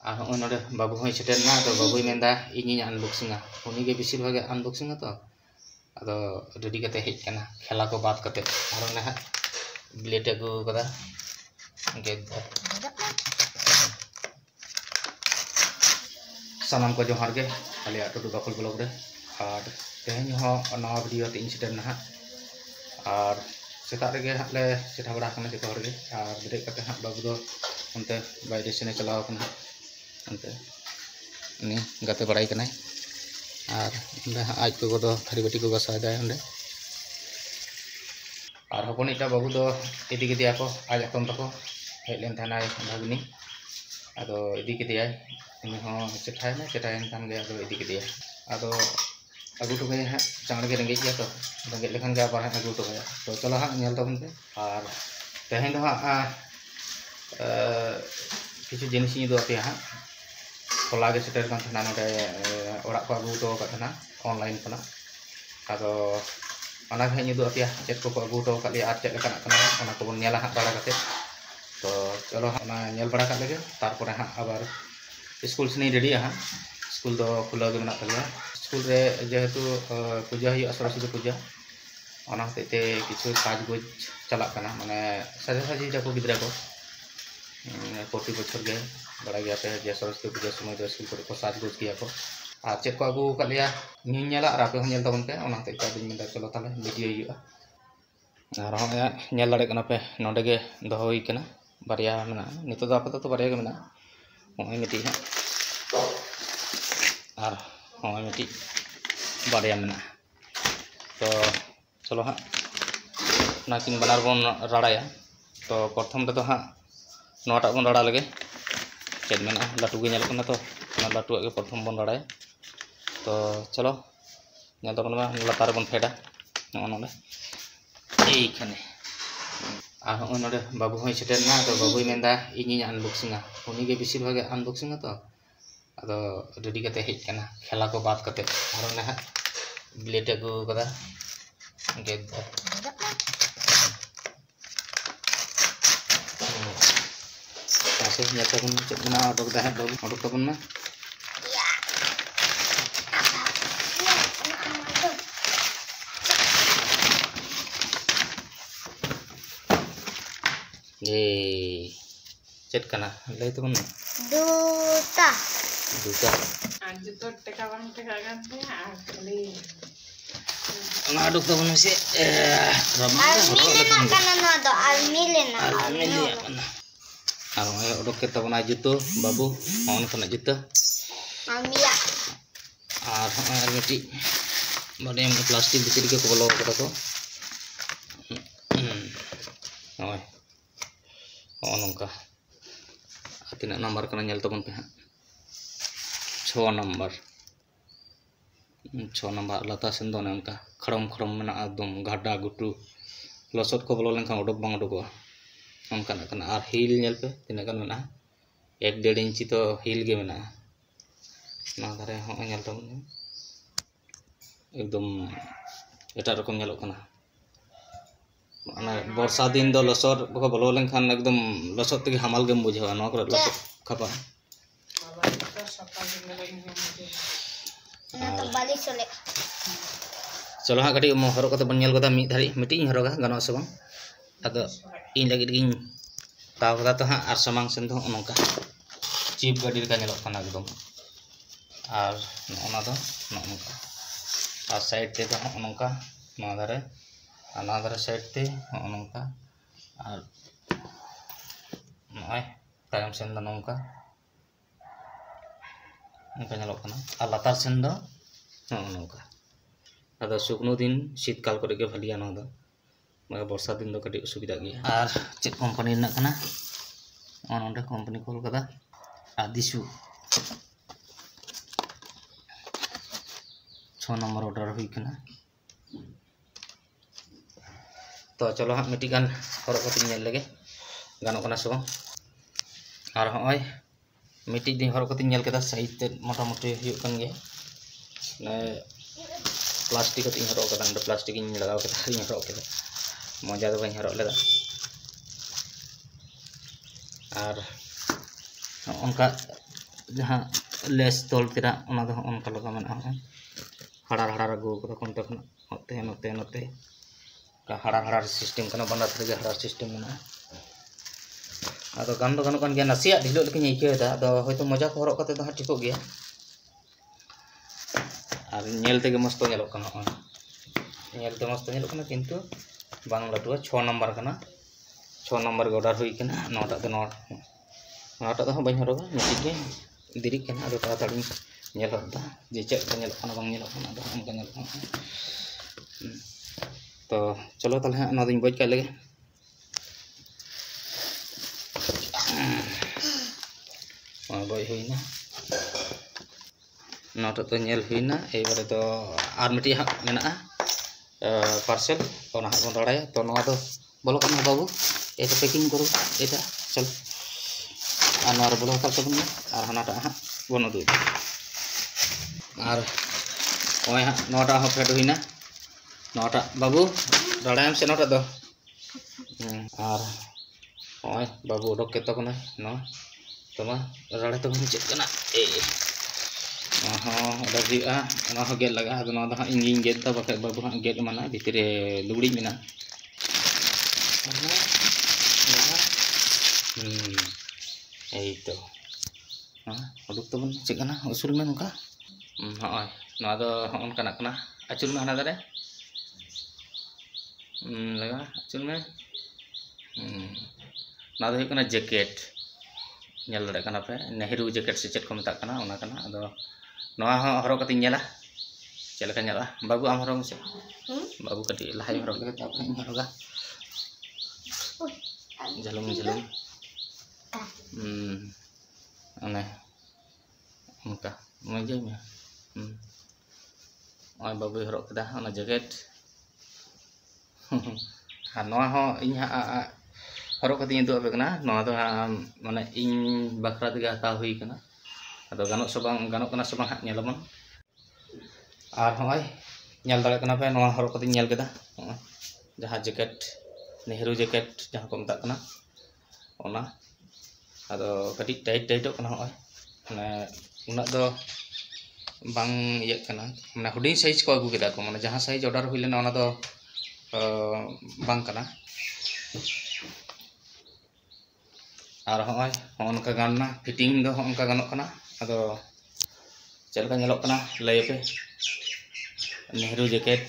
আর হ্যাঁ নড়ে বাবু হই সেটের না তো বাবুই মেন্দা ইᱧᱤᱧ আনবক্সিংা উনিগে বেশির ভাগে আনবক্সিংা তো আদো রেডি কাতে হেজ কানা খেলা को बात কাতে আর না ব্লেড আগু কদা গেদ सानाम को जोहार गे आले टुडू बाकुल ब्लॉग रे और तेहन हो नवा वीडियो ते सेटर ना और सेता रे ले सेटा बड़ा कना जतो हर गे और बेरे कते हा बाबू दो उनते बायरे सेने चलाव कना उनते नि गाते बड़ाई कना और उनते आज को दो थारी बाटी को गसा जाय उनते और हपन इटा बाबू दो इदी के दिया को आज अतम तको हेज लेन थाना भागनी आदो इदी के दिया ini ho cetain kan ge ado idik dia ado agu to gaya jangan ge rengge ya to rengge lekhan ga bar agu to gaya to chalo ha nyal tabun pe ar tehen do ha kichu jinis ni do ape ha kola ge seter kan thana node orak ko agu to ka thana online kana ado ana ge ni do ape chat ko agu to ka li ar chat lekana kana ona ko bon nyala ha bala kate to chalo ha nyal bada ka lege tarpore ha abar school से नहीं ready हाँ school तो खुला के मेना तलिया school रे जेहेतु पूजा हुई सरस्वती पूजा ओना हते किछु साजगोज चला कना माने साजे साजी जाको गिद्रा को 40 बछर गे बड़ा गया पे जे सरस्वती पूजा समय दो स्कूल को साजगोज किया को आ चेक को आगु कलिया निnyala रापे हो नेल तबन पे ओना हते का दिन मेदा चलो ताले वीडियो हुआ और हम नेल लड़े कना पे नोडे गे दहो हुई कना बारिया मेना नितो दा पता तो बारिया गे मेना हमें मिट्टी है और हमें मिट्टी बारिया में तो चलो हाँ नाकिन बनार बन राड़ाया तो प्रथम रे तो हाँ नोटा बन राड़ा लगे चेक में लाटू गे नेल तो लाटू के प्रथम बन राड़ाया तो चलो नेल तबन लातार बन फेडा नोने एइखाने আর হ্যাঁ নড়ে বাবু হই সেটের না তো বাবুই মেন্দা ইᱧিᱧ আনবক্সিংা উনিগে বেশির ভাগে আনবক্সিংা তো আদো রেডি কাতে হেজ কানা খেলা को बात কাতে আর না ব্লেড আগু কদা গেদ পাশে নিয়া তখন না অডক দা বাবু অডক তখন না ये चेट कना ले तो बन दूता दूता आज तो टका बन टका गंते आखली ना डुक तो बन से रमा ना कना ना दो आलमिले ना और मैं डुक के तो बना जुतो बाबू ऑन कना जुतो आमिया और हम मिट्टी बड़े प्लास्टिक भीतर के बोलो करा तो ओए नौका तीना नंबर का नल तबन पे हाँ 6 नंबर लता सेन दो उनका खड़म खड़म में एकदम गाडा गुटू लसट को बोलो लेकिन उडक बांग उडकोa उनका और हिल नल पे तीना गान में 1.5 इंची तो हिल गे में ना धारे हाँ नल तबन एकदम एटा रकम नलो कना बर्षा दिन दो लसर बको बोलो लेखान एकदम लसर तक हमाल गम बुझेवा न करे लसर खपा चलो हाँ कटी हरो कते बन नेल कदा मी धारी मिटी हरोगा गानो से बांग अदो इन लगी गिन ताव कदा तो हाँ आर समांग सेन दो नोका चिप गाड़ी का नेलो कना एकदम और ओना दो नोका और साइड ते तो नोका नो धारे अनादर साइड ते नौका और नॉय तायम सेन दो नौका उनका नेलो कना और लातार सेन दो नौका अदो सुकनो दिन शीतकाल करे के भलिया नो दो मगर वर्षा दिन दो कटी सुविधा गया और चेक कंपनी ना कना ओनोंडे कंपनी कॉल कदा आदिशु 6 नंबर ऑर्डर हुई कना तो चलो हाँ मिट्टी गान हर को लगे गाना से और हमें मिट्टी दिन हर को साइज ते मोटामुटी प्लास्टिक हर प्लास्टिक लगा हर मजा तो बी हर लेदा और उनका जहाँ लेस तोल तेरा उनका लगा मना हड़ा हड़ा अगू को कोनते खन नोते नोते नोते का हड़ा हड़ा सिस्टम कना बंदा थरे हड़ा सिस्टम मना आदो गान दो गानो कान गया नसिया ढिलो लेकिन इकेदा आदो होयतो मजा को हरक कते दो हा ठिको गया और नेलते के मस्त नेलो कना नेलते मस्त नेलो कना किंतु बांग लटुआ 6 नंबर कना 6 नंबर के ऑर्डर हुई कना नोटा तो नोटा तो बन हरगा मिटी के दिरी कना आदो ताड़ी नेलदा जे चेक को नेलो कना बांग नेलो कना आदो हमका नेलो कना तो चलो ताले ना दिन बज का लगे बज हुईना नोटा तो नेल हुईना एबारे तो आर मिटी हा मेना पार्सल ओना हा बन रडाया तो नोआ तो बोलो कना बाबू एटा पैकिंग करो एटा चल आर नोआ बोलो हता तबन आर हनाटा हा बन दु आर ओय हा नोटा हा फेड हुईना नोटा बाबू रडायम से नोटा दो आर ओय बाबू उडक के तो कना नो तमा रडा तो चेक कना ए ऑर्डर दिया ओना हो गेट लगा अदो ना दा इंगिंग गेट दा बखे बाबू हा गेट माना भितरे लुगड़ी मेना ए तो उडुक तो चेक कना उसूल में नुका होय ना दो होन कना कना अचुल में हना दारे लगा अचुल में ना दो कना जैकेट नेल दड़े कना पे नेहरू जैकेट से चेक को मता कना ओना कना अदो नोआ हो हरो कति नेला चेलका नेला बाबू आम हरो से बाबू कति लहाय हरो के ता इन हरोगा झलम झलम अने उनका मजे में ओय बाबू हरो कदा ओना जैकेट हा नोआ हो इन हा हरो कति दो बेकना नोआ दो माने इन बखरा दिगा ता हुई कना अदो गानो कना सबang हा नेलबन आर होय नेल दड़े कना पे नोआ हरो कति नेल केदा जहां जैकेट नेहरू जैकेट जहां को मता कना ओना अदो कति टाइट टाइट कना होय माने उना दो बांग ये कना माने हुडिंग साइज को अगु केदा को माने जहां साइज ऑर्डर हुई लेना ओना दो बांग कना और होय होनका गानना फिटिंग दो होनका गानो कना अदो चलका नेलो कना लय पे नेहरू जैकेट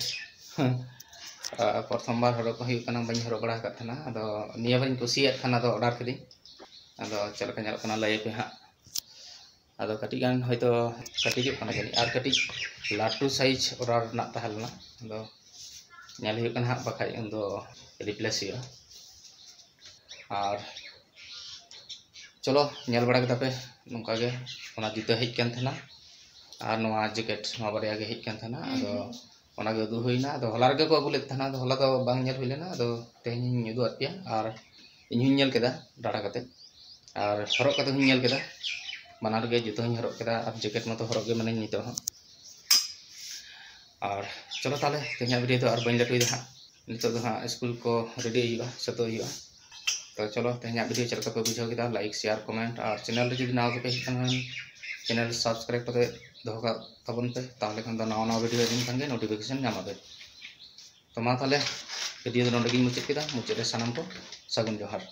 प्रथम बार हरो को हुई कना बन हरो बड़ा का थना अदो निया बन कुसियत खाना दो ऑर्डर कदी अदो चलका नेलो कना लय पे हा अदो कटी गान होयतो कटी जो कना जानी आर कटी लाटू साइज ऑर्डर ना तहलना अदो नेल हुई कना बखाय उन दो रिप्लेस हुआ और चलो नेल बड़ा के तापे नोंका गे ओना जुता हेज कान थना और नोआ जैकेट नोआ बारिया गे हेज कान थना अदो ओना गे उदु हुईना अदो होला रे को अगु ले थना अदो होला दो बांग नेल हुई लेना अदो तेहनी उदु आपिया और इन हुई नेल केदा डाटा कते और हरक कते हुई नेल केदा बानार गे जुता हुई हरक केदा और जैकेट मतो हरक गे माने नितो ह और चलो ताले तेहनी वीडियो तो और बन लटुई दे हा नितो दो हा स्कूल को रेडी हुआ सतो हुआ तो चलो तेहनी वीडियो चलका पे बुझाव केदा लाइक शेयर कमेंट और चैनल रे जदि नाव पे चैनल सब्सक्राइब करते दोह का तबन पे ताहले खान नवा नवा वीडियो दिन खान नोटिफिकेशन नाम पे तो मा ताहले वीडियो नोंडे गिन मुचाद केदा मुचाद रे सानाम को सागुन जोहार।